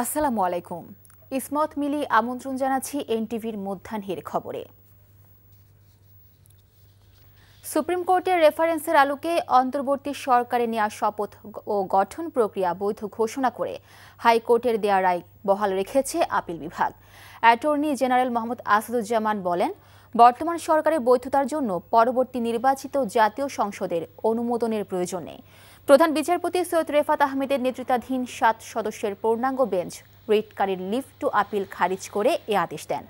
আসসালামু আলাইকুম। ইসমত মিলি আমন্ত্রণ জানাচ্ছি এনটিভির মধ্যাহ্নের খবরে। সুপ্রিম কোর্টের রেফারেন্সের আলোকে অন্তর্বর্তী সরকারে নেওয়া শপথ ও গঠন প্রক্রিয়া বৈধ ঘোষণা করে হাইকোর্টের দেয়া রায় বহাল রেখেছে আপিল বিভাগ। অ্যাটর্নি জেনারেল মোহাম্মদ আসাদুজ্জামান বলেন, বর্তমান সরকারের বৈধতার জন্য পরবর্তী নির্বাচিত জাতীয় সংসদের অনুমোদনের প্রয়োজন নেই। প্রধান বিচারপতি সৈয়দ রেফাত আহমেদের নেতৃত্বাধীন ৭ সদস্যের পূর্ণাঙ্গ বেঞ্চ রিটকারীর লিভ টু আপিল খারিজ করে এ আদেশ দেন।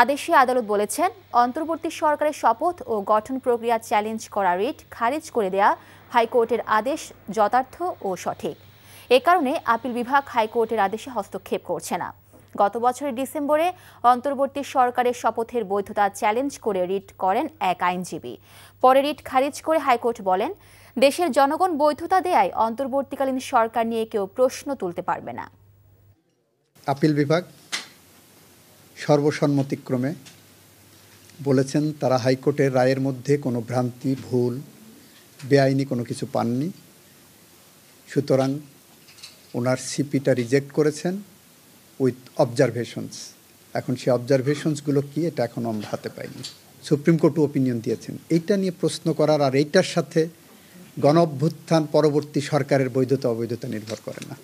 আদেশে আদালত বলেছেন, অন্তর্বর্তী সরকারের শপথ ও গঠন প্রক্রিয়া চ্যালেঞ্জ করা রিট খারিজ করে দেয়া হাইকোর্টের আদেশ যথার্থ ও সঠিক। এ কারণে আপিল বিভাগ হাইকোর্টের আদেশে হস্তক্ষেপ করছে না। গত বছরের ডিসেম্বরে অন্তর্বর্তী সরকারের শপথের বৈধতা চ্যালেঞ্জ করে রিট করেন এক আইনজীবী। পরে রিট খারিজ করে হাইকোর্ট বলেন, দেশের জনগণ বৈধতা দেয়ায় অন্তর্বর্তীকালীন সরকার নিয়ে কেউ প্রশ্ন তুলতে পারবে না। আপিল বিভাগ সর্বসম্মতিক্রমে বলেছেন তারা হাইকোর্টের রায়ের মধ্যে কোনো ভ্রান্তি, ভুল, বেআইনি কোনো কিছু পাননি। সুতরাং ওনার সিপিটা রিজেক্ট করেছেন উইথ অবজারভেশনস। এখন সেই অবজারভেশনসগুলো কি, এটা এখনও আমরা হাতে পাইনি। সুপ্রিম কোর্টও ওপিনিয়ন দিয়েছেন। এইটা নিয়ে প্রশ্ন করার আর এইটার সাথে গণ অভ্যুত্থান পরবর্তী সরকারের বৈধতা অবৈধতা নির্ভর করে না।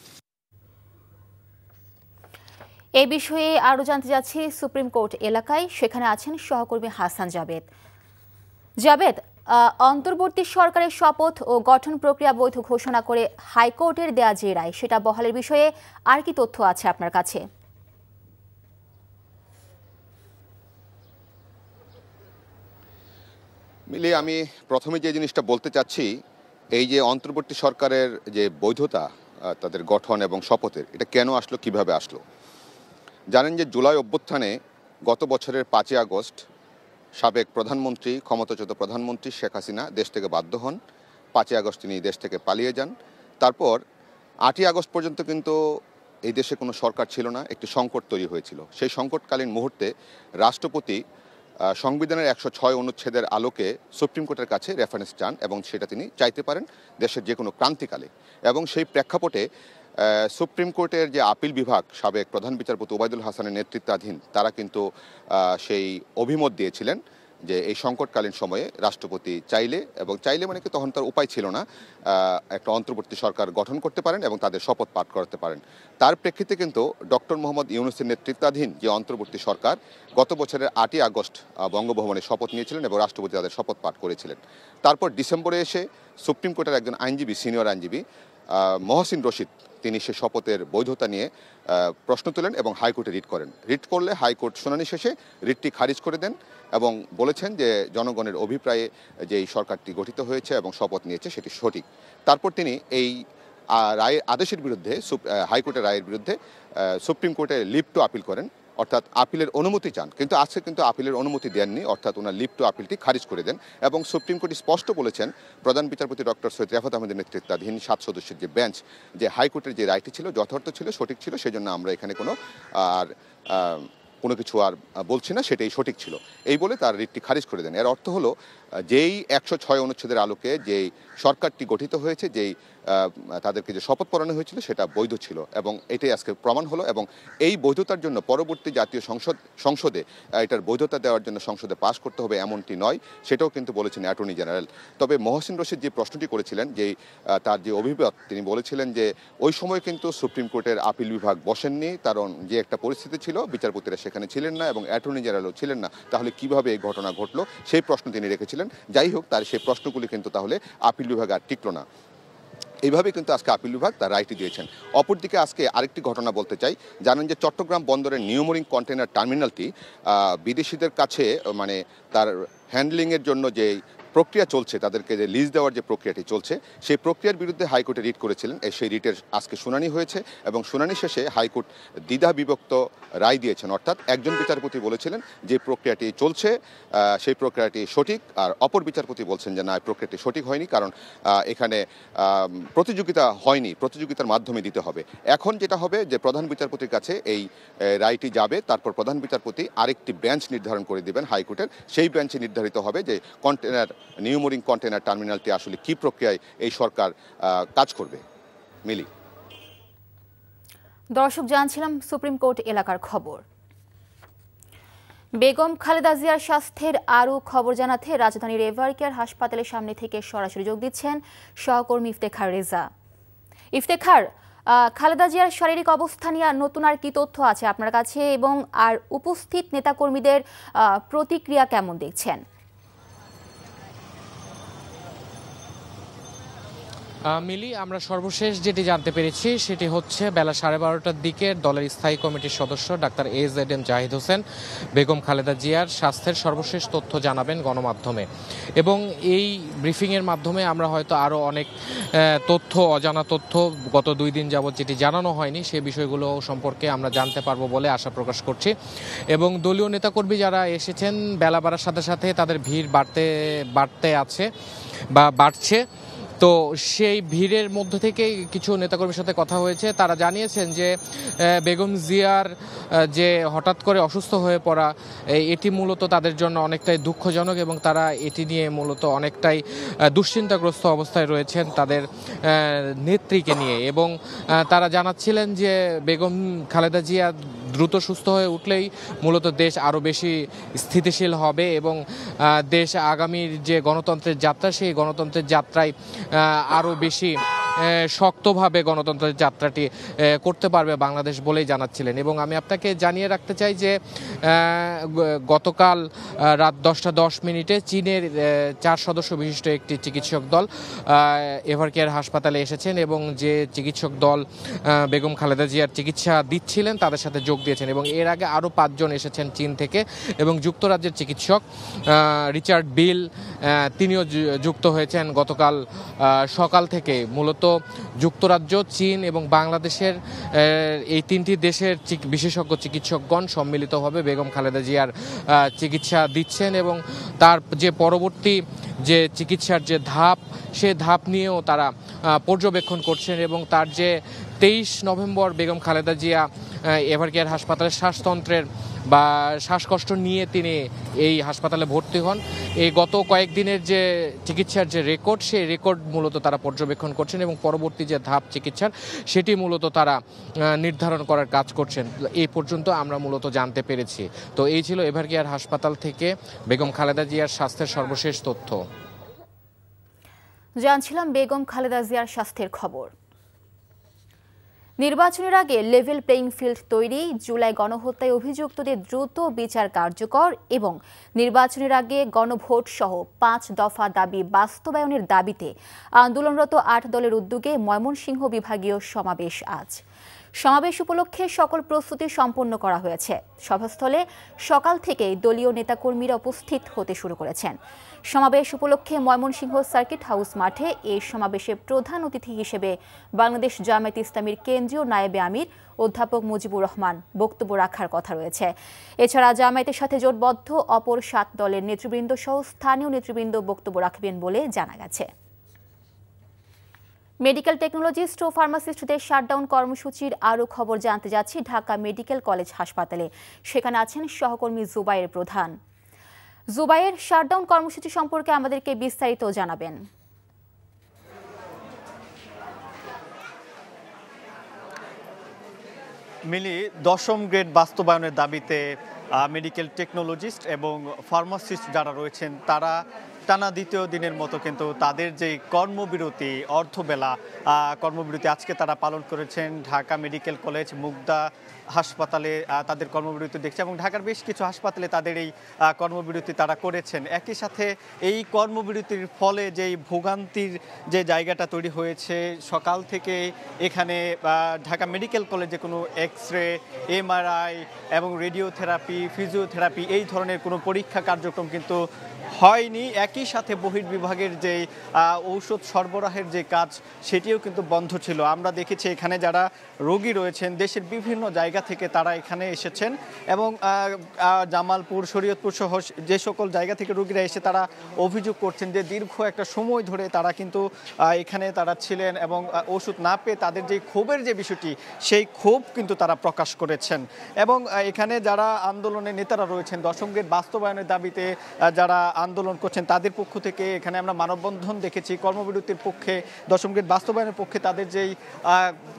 এই বিষয়ে আরও জানতে যাচ্ছি সুপ্রিম কোর্ট এলাকায়, সেখানে আছেন সহকর্মী হাসান জাবেদ। জাবেদ, অন্তর্বর্তী সরকারের শপথ ও গঠন প্রক্রিয়া বৈধ ঘোষণা করে হাইকোর্টের দেয়া যে রায়, সেটা বহালের বিষয়ে আর কি তথ্য আছে আপনার কাছে? মিলি, আমি প্রথমে যে জিনিসটা বলতে চাচ্ছি, এই যে অন্তর্বর্তী সরকারের যে বৈধতা, তাদের গঠন এবং শপথের, এটা কেন আসলো, কিভাবে আসলো? জানেন যে জুলাই অভ্যুত্থানে গত বছরের ৫ই আগস্ট সাবেক প্রধানমন্ত্রী, ক্ষমতাচ্যুত প্রধানমন্ত্রী শেখ হাসিনা দেশ থেকে বাধ্য হন। ৫ই আগস্ট তিনি দেশ থেকে পালিয়ে যান। তারপর ৮ই আগস্ট পর্যন্ত কিন্তু এই দেশে কোনো সরকার ছিল না, একটি সংকট তৈরি হয়েছিল। সেই সংকটকালীন মুহূর্তে রাষ্ট্রপতি সংবিধানের ১০৬ অনুচ্ছেদের আলোকে সুপ্রিম কোর্টের কাছে রেফারেন্স চান এবং সেটা তিনি চাইতে পারেন দেশের যে কোনো ক্রান্তিকালে। এবং সেই প্রেক্ষাপটে সুপ্রিম কোর্টের যে আপিল বিভাগ, সাবেক প্রধান বিচারপতি ওবায়দুল হাসানের নেতৃত্বাধীন, তারা কিন্তু সেই অভিমত দিয়েছিলেন যে এই সংকটকালীন সময়ে রাষ্ট্রপতি চাইলে মানে কি, তখন তার উপায় ছিল না, একটা অন্তর্বর্তী সরকার গঠন করতে পারেন এবং তাদের শপথ পাঠ করাতে পারেন। তার প্রেক্ষিতে কিন্তু ডক্টর মোহাম্মদ ইউনূসের নেতৃত্বাধীন যে অন্তর্বর্তী সরকার গত বছরের ৮ই আগস্ট বঙ্গভবনে শপথ নিয়েছিলেন এবং রাষ্ট্রপতি তাদের শপথ পাঠ করেছিলেন। তারপর ডিসেম্বরে এসে সুপ্রিম কোর্টের একজন আইনজীবী, সিনিয়র আইনজীবী মহসিন রশিদ, তিনি সে শপথের বৈধতা নিয়ে প্রশ্ন তোলেন এবং হাইকোর্টে রিট করেন। রিট করলে হাইকোর্ট শুনানি শেষে রিটটি খারিজ করে দেন এবং বলেছেন যে জনগণের অভিপ্রায়ে যে এই সরকারটি গঠিত হয়েছে এবং শপথ নিয়েছে সেটি সঠিক। তারপর তিনি এই রায়ের আদেশের বিরুদ্ধে, হাইকোর্টের রায়ের বিরুদ্ধে সুপ্রিম কোর্টে লিভ টু আপিল করেন, অর্থাৎ আপিলের অনুমতি চান। কিন্তু আজকে কিন্তু আপিলের অনুমতি দেননি, অর্থাৎ ওনার লিভ টু আপিলটি খারিজ করে দেন। এবং সুপ্রিম কোর্ট স্পষ্ট বলেছেন, প্রধান বিচারপতি ডক্টর সৈয়দ রেফাত আহমেদের নেতৃত্বাধীন ৭ সদস্যের যে বেঞ্চ, যে হাইকোর্টের যে রায়টি ছিল যথার্থ ছিল, সঠিক ছিল, সেজন্য আমরা এখানে কোনো কিছু আর বলছি না, সেটাই সঠিক ছিল, এই বলে তার রিটটি খারিজ করে দেন। এর অর্থ হলো, যেই ১০৬ অনুচ্ছেদের আলোকে যেই সরকারটি গঠিত হয়েছে, যেই তাদেরকে যে শপথ পড়ানো হয়েছিল, সেটা বৈধ ছিল এবং এটাই আজকে প্রমাণ হলো। এবং এই বৈধতার জন্য পরবর্তী জাতীয় সংসদে এটার বৈধতা দেওয়ার জন্য সংসদে পাশ করতে হবে এমনটি নয়, সেটাও কিন্তু বলেছেন অ্যাটর্নি জেনারেল। তবে মহসিন রশিদ যে প্রশ্নটি করেছিলেন, তার যে অভিমত, তিনি বলেছিলেন যে ওই সময় কিন্তু সুপ্রিম কোর্টের আপিল বিভাগ বসেননি, কারণ যে একটা পরিস্থিতি ছিল, বিচারপতিরা সেখানে ছিলেন না এবং অ্যাটর্নি জেনারেলও ছিলেন না, তাহলে কিভাবে এই ঘটনা ঘটলো, সেই প্রশ্ন তিনি রেখেছিলেন। যাই হোক, তার সেই প্রশ্নগুলি কিন্তু তাহলে আপিল বিভাগ আর টিকলো না। এইভাবে কিন্তু আজকে আপিল বিভাগ তার রায়টি দিয়েছেন। অপরদিকে আজকে আরেকটি ঘটনা বলতে চাই। জানেন যে চট্টগ্রাম বন্দরের নিউমোরিং কন্টেনার টার্মিনালটি বিদেশিদের কাছে, মানে তার হ্যান্ডলিংয়ের জন্য যে প্রক্রিয়া চলছে, তাদেরকে যে লিজ দেওয়ার যে প্রক্রিয়াটি চলছে, সেই প্রক্রিয়ার বিরুদ্ধে হাইকোর্টে রিট করেছিলেন। সেই রিটের আজকে শুনানি হয়েছে এবং শুনানি শেষে হাইকোর্ট দ্বিধা বিভক্ত রায় দিয়েছেন। অর্থাৎ একজন বিচারপতি বলেছিলেন যে প্রক্রিয়াটি চলছে, সেই প্রক্রিয়াটি সঠিক, আর অপর বিচারপতি বলছেন যে না, এই প্রক্রিয়াটি সঠিক হয়নি, কারণ এখানে প্রতিযোগিতা হয়নি, প্রতিযোগিতার মাধ্যমে দিতে হবে। এখন যেটা হবে যে প্রধান বিচারপতির কাছে এই রায়টি যাবে, তারপর প্রধান বিচারপতি আরেকটি বেঞ্চ নির্ধারণ করে দিবেন হাইকোর্টের। সেই বেঞ্চে নির্ধারিত হবে যে নিউমোরিং কন্টেনার টার্মিনালটি আসলে কি প্রক্রিয়ায় এই সরকার কাজ করবে। মিলি। দর্শক, জানছিলাম সুপ্রিম কোর্ট এলাকার খবর। বেগম খালেদা জিয়ার স্বাস্থ্যের আরও খবর জানাতে রাজধানীর এভারকেয়ার হাসপাতালের সামনে থেকে সরাসরি যোগ দিচ্ছেন সহকর্মী ইফতেখার রেজা। ইফতেখার, খালেদা জিয়ার শারীরিক অবস্থা নিয়ে নতুন আর কি তথ্য আছে আপনার কাছে, এবং আর উপস্থিত নেতাকর্মীদের প্রতিক্রিয়া কেমন দেখছেন? মিলি, আমরা সর্বশেষ যেটি জানতে পেরেছি সেটি হচ্ছে বেলা 12:30টার দিকে দলের স্থায়ী কমিটির সদস্য ডাক্তার AZM জাহিদ হোসেন বেগম খালেদা জিয়ার স্বাস্থ্যের সর্বশেষ তথ্য জানাবেন গণমাধ্যমে, এবং এই ব্রিফিংয়ের মাধ্যমে আমরা হয়তো আরও অনেক তথ্য, অজানা তথ্য গত 2 দিন যাবৎ যেটি জানানো হয়নি সে বিষয়গুলো সম্পর্কে আমরা জানতে পারবো বলে আশা প্রকাশ করছি। এবং দলীয় নেতাকর্মী যারা এসেছেন, বেলা বাড়ার সাথে সাথে তাদের ভিড় বাড়তে আছে বা বাড়ছে। তো সেই ভিড়ের মধ্য থেকে কিছু নেতাকর্মীর সাথে কথা হয়েছে, তারা জানিয়েছেন যে বেগম জিয়ার যে হঠাৎ করে অসুস্থ হয়ে পড়া এটি মূলত তাদের জন্য অনেকটাই দুঃখজনক, এবং তারা এটি নিয়ে মূলত অনেকটাই দুশ্চিন্তাগ্রস্ত অবস্থায় রয়েছেন তাদের নেত্রীকে নিয়ে। এবং তারা জানাচ্ছিলেন যে বেগম খালেদা জিয়া দ্রুত সুস্থ হয়ে উঠলেই মূলত দেশ আরও বেশি স্থিতিশীল হবে, এবং দেশ আগামীর যে গণতন্ত্রের যাত্রা সেই গণতন্ত্রের যাত্রায় আরও বেশি শক্তভাবে গণতন্ত্রের যাত্রাটি করতে পারবে বাংলাদেশ বলেই জানাচ্ছিলেন। এবং আমি আপনাকে জানিয়ে রাখতে চাই যে গতকাল রাত 10:10 চীনের 4 সদস্য বিশিষ্ট একটি চিকিৎসক দল এভারকেয়ার হাসপাতালে এসেছেন, এবং যে চিকিৎসক দল বেগম খালেদা জিয়ার চিকিৎসা দিচ্ছিলেন তাদের সাথে যোগ দিয়েছেন। এবং এর আগে আরও 5 জন এসেছেন চীন থেকে, এবং যুক্তরাজ্যের চিকিৎসক রিচার্ড বিল তিনিও যুক্ত হয়েছেন গতকাল সকাল থেকে। মূলত যুক্তরাজ্য, চীন এবং বাংলাদেশের এই 3টি দেশের বিশেষজ্ঞ চিকিৎসকগণ সম্মিলিতভাবে বেগম খালেদা জিয়ার চিকিৎসা দিচ্ছেন, এবং তার যে পরবর্তী যে চিকিৎসার যে ধাপ সে ধাপ নিয়েও তারা পর্যবেক্ষণ করছেন। এবং তার যে 23 নভেম্বর বেগম খালেদা জিয়া এভারকেয়ার হাসপাতালের শ্বাসতন্ত্রের বা শ্বাসকষ্ট নিয়ে তিনি এই হাসপাতালে ভর্তি হন, এই গত কয়েকদিনের যে চিকিৎসার যে রেকর্ড সেই রেকর্ড মূলত তারা পর্যবেক্ষণ করছেন, এবং পরবর্তী যে ধাপ চিকিৎসার সেটি মূলত তারা নির্ধারণ করার কাজ করছেন। এই পর্যন্ত আমরা মূলত জানতে পেরেছি। তো এই ছিল এভারকেয়ার হাসপাতাল থেকে বেগম খালেদা জিয়ার স্বাস্থ্যের সর্বশেষ তথ্য। জানছিলাম বেগম খালেদা জিয়ার স্বাস্থ্যের খবর। নির্বাচনের আগে লেভেল প্লেইং ফিল্ড তৈরি, জুলাই গণহত্যায় অভিযুক্তদের দ্রুত বিচার কার্যকর এবং নির্বাচনের আগে গণভোট সহ 5 দফা দাবি বাস্তবায়নের দাবিতে আন্দোলনরত 8 দলের উদ্যোগে ময়মনসিংহ বিভাগীয় সমাবেশ আজ। সমাবেশ উপলক্ষে সকল প্রস্তুতি সম্পন্ন করা হয়েছে। সভাস্থলে সকাল থেকেই দলীয় নেতাকর্মীরা উপস্থিত হতে শুরু করেছেন। সমাবেশ উপলক্ষে ময়মনসিংহ সার্কিট হাউস মাঠে এই সমাবেশে প্রধান অতিথি হিসেবে বাংলাদেশ জামায়াত ইসলামীর কেন্দ্রীয় নায়েবে আমির অধ্যাপক মুজিবুর রহমান বক্তব্য রাখার কথা রয়েছে। এছাড়া জামায়াতের সাথে জোটবদ্ধ অপর 7 দলের নেতৃবৃন্দ সহ স্থানীয় নেতৃবৃন্দ বক্তব্য রাখবেন বলে জানা গেছে। মেডিকেল টেকনোলজিস্ট ও ফার্মাসিস্টদের শাটডাউন কর্মসূচির আরও খবর জানতে যাচ্ছি ঢাকা মেডিকেল কলেজ হাসপাতালে। সেখানে আছেন সহকর্মী জুবাইর প্রধান। জুবাইর, শাটডাউন কর্মসূচি সম্পর্কে আমাদেরকে বিস্তারিত জানাবেন। মিলি, 10ম গ্রেড বাস্তবায়নের দাবিতে মেডিকেল টেকনোলজিস্ট এবং ফার্মাসিস্ট যারা রয়েছেন তারা টানা দ্বিতীয় দিনের মতো কিন্তু তাদের যে কর্মবিরতি, অর্ধবেলা কর্মবিরতি আজকে তারা পালন করেছেন। ঢাকা মেডিকেল কলেজ, মুগদা হাসপাতালে তাদের কর্মবিরতি দেখছে, এবং ঢাকার বেশ কিছু হাসপাতালে তাদের এই কর্মবিরতি তারা করেছেন। একই সাথে এই কর্মবিরতির ফলে যেই ভোগান্তির যে জায়গাটা তৈরি হয়েছে, সকাল থেকে এখানে ঢাকা মেডিকেল কলেজে কোনো এক্স-রে, MRI এবং রেডিওথেরাপি, ফিজিওথেরাপি এই ধরনের কোনো পরীক্ষা কার্যক্রম কিন্তু হয়নি। একই সাথে বহির্বিভাগের যে ঔষধ সরবরাহের যে কাজ সেটিও কিন্তু বন্ধ ছিল। আমরা দেখেছি এখানে যারা রোগী রয়েছেন দেশের বিভিন্ন জায়গা থেকে তারা এখানে এসেছেন, এবং জামালপুর, শরীয়তপুর সহ যে সকল জায়গা থেকে রোগীরা এসে তারা অভিযোগ করছেন যে দীর্ঘ একটা সময় ধরে তারা কিন্তু এখানে তারা ছিলেন, এবং ওষুধ না পেয়ে তাদের যে ক্ষোভের যে বিষয়টি সেই ক্ষোভ কিন্তু তারা প্রকাশ করেছেন। এবং এখানে যারা আন্দোলনের নেতারা রয়েছেন 10ম গ্রেড বাস্তবায়নের দাবিতে যারা আন্দোলন করছেন তাদের তাদের পক্ষ থেকে এখানে আমরা মানববন্ধন দেখেছি, কর্মবিরতির পক্ষে, দশম গ্রেড বাস্তবায়নের পক্ষে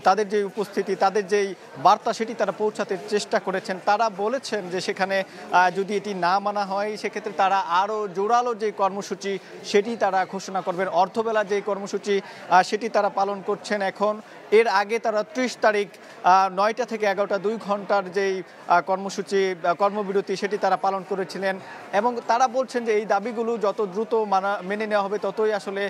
তাদের যেই উপস্থিতি, তাদের যেই বার্তা সেটি তারা পৌঁছাতে চেষ্টা করেছেন। তারা বলেছেন যে সেখানে যদি এটি না মানা হয় সেক্ষেত্রে তারা আরও জোরালো যে কর্মসূচি সেটি তারা ঘোষণা করবেন। অর্ধবেলা যে কর্মসূচি সেটি তারা পালন করছেন এখন। এর আগে তারা 30 তারিখ 9টা থেকে 11টা 2 ঘন্টার যেই কর্মসূচি কর্মবিরতি সেটি তারা পালন করেছিলেন এবং তারা বলছেন যে এই দাবিগুলো যত দ্রুত মেনে নেওয়া হবে ততই আসলে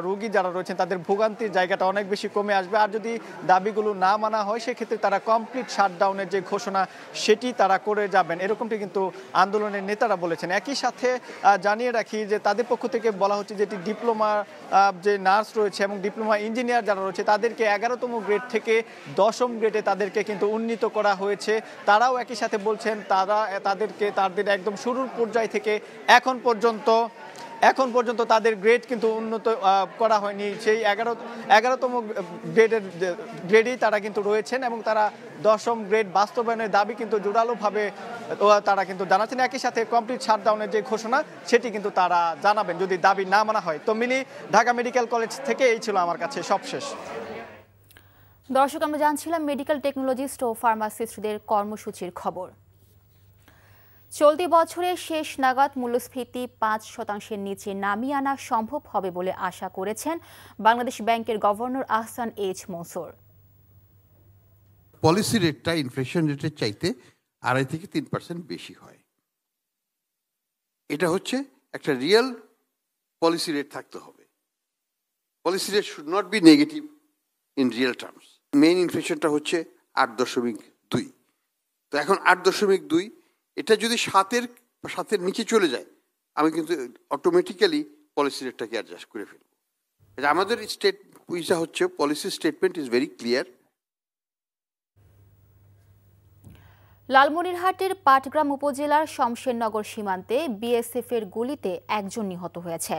রোগী যারা রয়েছেন তাদের ভোগান্তির জায়গাটা অনেক বেশি কমে আসবে। আর যদি দাবিগুলো না মানা হয় সেক্ষেত্রে তারা কমপ্লিট শাটডাউনের যে ঘোষণা সেটি তারা করে যাবেন, এরকমটি কিন্তু আন্দোলনের নেতারা বলেছেন। একই সাথে জানিয়ে রাখি যে তাদের পক্ষ থেকে বলা হচ্ছে যে ডিপ্লোমা যে নার্স রয়েছে এবং ডিপ্লোমা ইঞ্জিনিয়ার যারা রয়েছে তাদেরকে 11তম গ্রেড থেকে 10ম গ্রেডে তাদেরকে কিন্তু উন্নীত করা হয়েছে। তারাও একই সাথে বলছেন তাদের একদম শুরুর পর্যায় থেকে এখন পর্যন্ত তাদের গ্রেড কিন্তু উন্নত করা হয়নি। সেই 11তম গ্রেডেই তারা কিন্তু রয়েছেন এবং তারা 10ম গ্রেড বাস্তবায়নের দাবি কিন্তু জোরালোভাবে তারা কিন্তু জানাচ্ছেন। একই সাথে কমপ্লিট শাটডাউনের যে ঘোষণা সেটি কিন্তু তারা জানাবেন যদি দাবি না মানা হয়। তো মিলি, ঢাকা মেডিকেল কলেজ থেকে এই ছিল আমার কাছে সবশেষ। দর্শক, আমরা জানছিলাম মেডিকেল টেকনোলজিস্ট ও ফার্মাসিস্টদের কর্মসূচির খবর। চলতি বছরের শেষ নাগাদ মূল্যস্ফীতি 5% নিচে নামিয়ে আনা সম্ভব হবে বলে আশা করেছেন বাংলাদেশ ব্যাংকের governor Ahsan H Mansur. Policy রেটটা ইনফ্লেশন রেটের চাইতে 2.5 থেকে 3% বেশি হয়। এটা হচ্ছে একটা রিয়েল পলিসি রেট থাকতে হবে। Policy rate should not be negative in real terms. Main ইনফ্লেশনটা হচ্ছে 8.2। তো এখন 8.2, এটা যদি 7-এর নিচে চলে যায় আমি কিন্তু অটোমেটিক্যালি পলিসি রেটটাকে অ্যাডজাস্ট করে ফেলবো। আমাদের হচ্ছে policy statement is very clear. লালমনিরহাটের পাটগ্রাম উপজেলার শমশেরনগর সীমান্তে বিএসএফের গুলিতে একজন নিহত হয়েছে।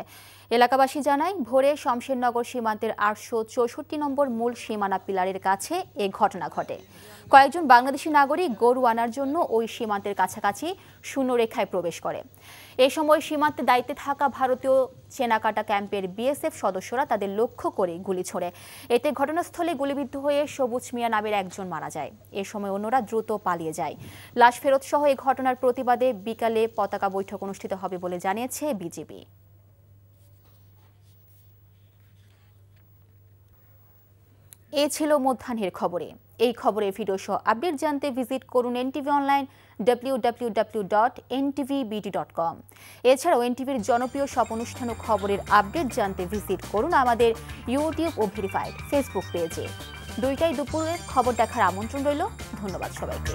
এলাকাবাসী জানায় ভোরে শমশেরনগর সীমান্তের 864 নম্বর মূল সীমানা পিলারের কাছে এ ঘটনা ঘটে। কয়েকজন বাংলাদেশি নাগরিক গরু আনার জন্য ওই সীমান্তের কাছাকাছি শূন্যরেখায় প্রবেশ করে। এ সময় সীমান্তে দায়িত্বে থাকা ভারতীয় চেনাকাটা ক্যাম্পের বিএসএফ সদস্যরা তাদের লক্ষ্য করে গুলি ছোড়ে। এতে ঘটনাস্থলে গুলিবিদ্ধ হয়ে সবুজ মিয়া নামের একজন মারা যায়। এ সময় অন্যরা দ্রুত পালিয়ে যায়। লাশ ফেরত সহ এই ঘটনার প্রতিবাদে বিকালে পতাকা বৈঠক অনুষ্ঠিত হবে বলে জানিয়েছে বিজিবি। এ ছিল মধ্যাহ্নের খবরে। এই খবরের ভিডিও সহ আপডেট জানতে ভিজিট করুন এনটিভি অনলাইন www.ntvbd.com। এছাড়াও এনটিভির জনপ্রিয় সব অনুষ্ঠান ও খবরের আপডেট জানতে ভিজিট করুন আমাদের ইউটিউব ও ভেরিফাইড ফেসবুক পেজে। 2টায় দুপুরের খবর দেখার আমন্ত্রণ রইল। ধন্যবাদ সবাইকে।